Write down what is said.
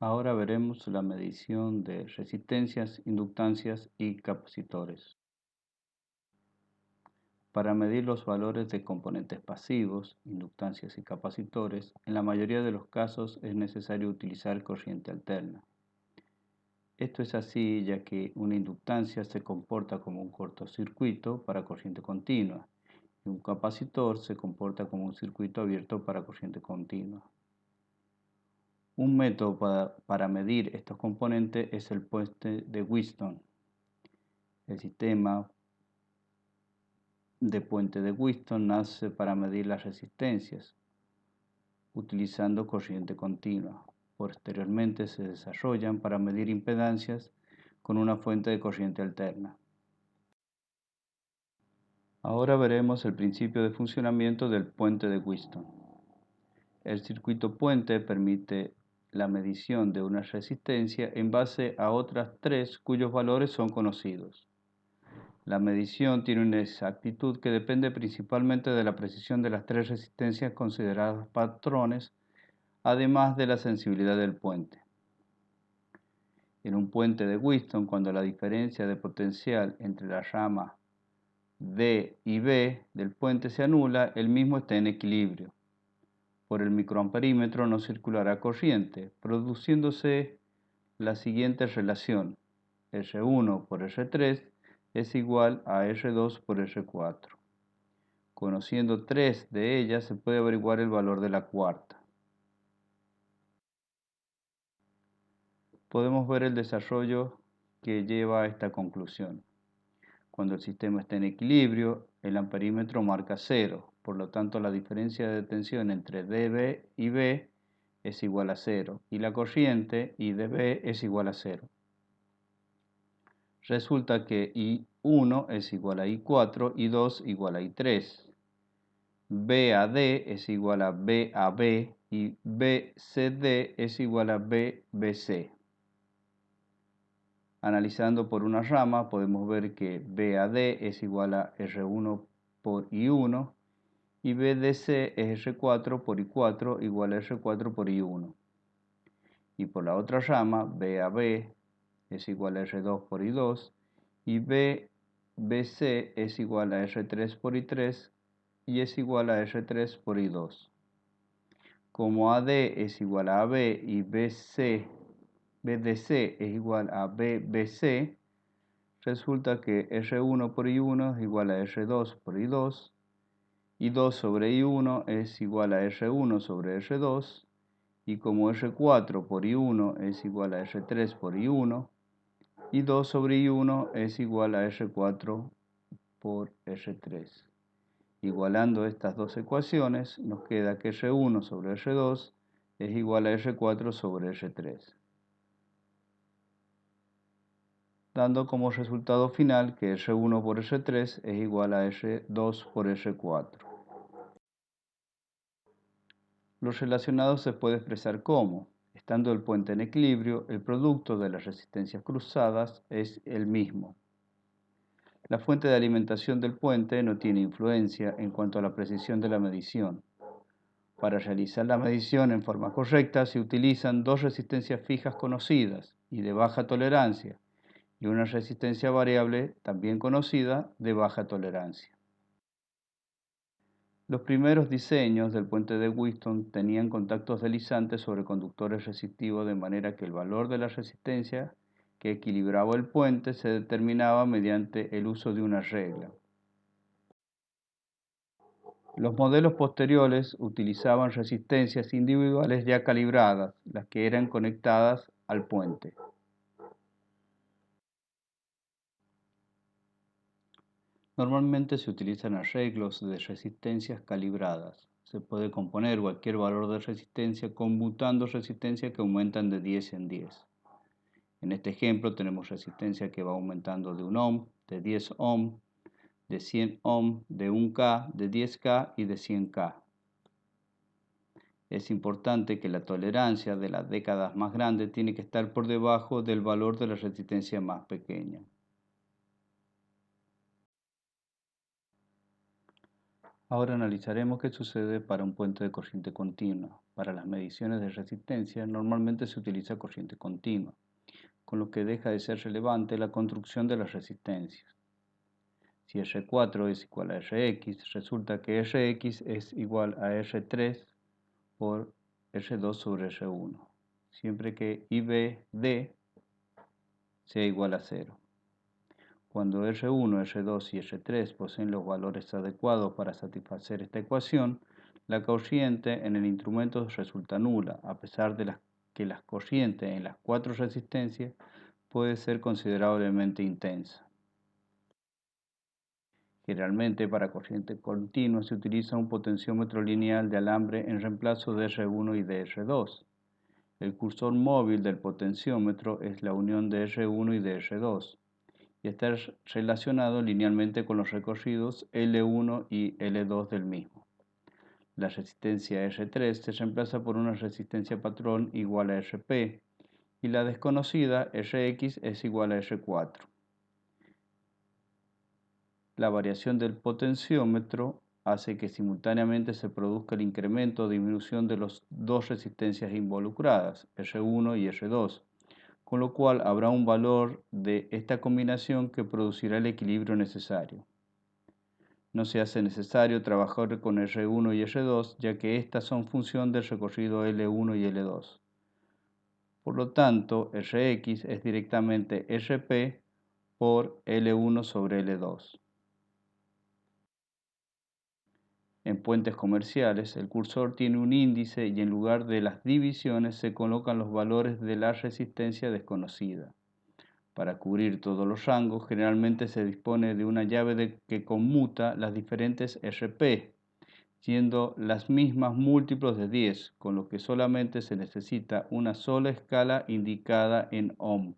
Ahora veremos la medición de resistencias, inductancias y capacitores. Para medir los valores de componentes pasivos, inductancias y capacitores, en la mayoría de los casos es necesario utilizar corriente alterna. Esto es así ya que una inductancia se comporta como un cortocircuito para corriente continua y un capacitor se comporta como un circuito abierto para corriente continua. Un método para medir estos componentes es el puente de Wheatstone. El sistema de puente de Wheatstone nace para medir las resistencias, utilizando corriente continua. Posteriormente se desarrollan para medir impedancias con una fuente de corriente alterna. Ahora veremos el principio de funcionamiento del puente de Wheatstone. El circuito puente permite la medición de una resistencia en base a otras tres cuyos valores son conocidos. La medición tiene una exactitud que depende principalmente de la precisión de las tres resistencias consideradas patrones, además de la sensibilidad del puente. En un puente de Wheatstone, cuando la diferencia de potencial entre la rama D y B del puente se anula, el mismo está en equilibrio. Por el microamperímetro no circulará corriente, produciéndose la siguiente relación: R1 por R3 es igual a R2 por R4. Conociendo tres de ellas se puede averiguar el valor de la cuarta. Podemos ver el desarrollo que lleva a esta conclusión. Cuando el sistema está en equilibrio, el amperímetro marca 0, por lo tanto la diferencia de tensión entre dB y B es igual a 0 y la corriente IdB es igual a 0. Resulta que I1 es igual a I4, I2 igual a I3. BAD es igual a BAB y BCD es igual a BBC. Analizando por una rama podemos ver que BAD es igual a R1 por I1 y BDC es R4 por I4 igual a R4 por I1. Y por la otra rama, BAB es igual a R2 por I2 y BBC es igual a R3 por I3 y es igual a R3 por I2. Como AD es igual a AB y BDC es igual a BBC, resulta que R1 por I1 es igual a R2 por I2, I2 sobre I1 es igual a R1 sobre R2, y como R4 por I1 es igual a R3 por I1, I2 sobre I1 es igual a R4 por R3. Igualando estas dos ecuaciones, nos queda que R1 sobre R2 es igual a R4 sobre R3, dando como resultado final que R1 por R3 es igual a R2 por R4. Lo relacionado se puede expresar como: estando el puente en equilibrio, el producto de las resistencias cruzadas es el mismo. La fuente de alimentación del puente no tiene influencia en cuanto a la precisión de la medición. Para realizar la medición en forma correcta se utilizan dos resistencias fijas conocidas y de baja tolerancia y una resistencia variable también conocida de baja tolerancia. Los primeros diseños del puente de Wheatstone tenían contactos deslizantes sobre conductores resistivos, de manera que el valor de la resistencia que equilibraba el puente se determinaba mediante el uso de una regla. Los modelos posteriores utilizaban resistencias individuales ya calibradas, las que eran conectadas al puente. Normalmente se utilizan arreglos de resistencias calibradas. Se puede componer cualquier valor de resistencia conmutando resistencias que aumentan de 10 en 10. En este ejemplo tenemos resistencia que va aumentando de 1 ohm, de 10 ohm, de 100 ohm, de 1K, de 10K y de 100K. Es importante que la tolerancia de las décadas más grandes tiene que estar por debajo del valor de la resistencia más pequeña. Ahora analizaremos qué sucede para un puente de corriente continua. Para las mediciones de resistencia normalmente se utiliza corriente continua, con lo que deja de ser relevante la construcción de las resistencias. Si R4 es igual a Rx, resulta que Rx es igual a R3 por R2 sobre R1, siempre que IBD sea igual a 0. Cuando R1, R2 y R3 poseen los valores adecuados para satisfacer esta ecuación, la corriente en el instrumento resulta nula, a pesar de que la corriente en las 4 resistencias puede ser considerablemente intensa. Generalmente para corriente continua se utiliza un potenciómetro lineal de alambre en reemplazo de R1 y de R2. El cursor móvil del potenciómetro es la unión de R1 y de R2 y está relacionado linealmente con los recorridos L1 y L2 del mismo. La resistencia R3 se reemplaza por una resistencia patrón igual a Rp y la desconocida Rx es igual a R4. La variación del potenciómetro hace que simultáneamente se produzca el incremento o disminución de las dos resistencias involucradas, R1 y R2, con lo cual habrá un valor de esta combinación que producirá el equilibrio necesario. No se hace necesario trabajar con R1 y R2, ya que estas son función del recorrido L1 y L2. Por lo tanto, Rx es directamente Rp por L1 sobre L2. En puentes comerciales, el cursor tiene un índice y en lugar de las divisiones se colocan los valores de la resistencia desconocida. Para cubrir todos los rangos, generalmente se dispone de una llave que conmuta las diferentes Rp, siendo las mismas múltiplos de 10, con lo que solamente se necesita una sola escala indicada en ohm.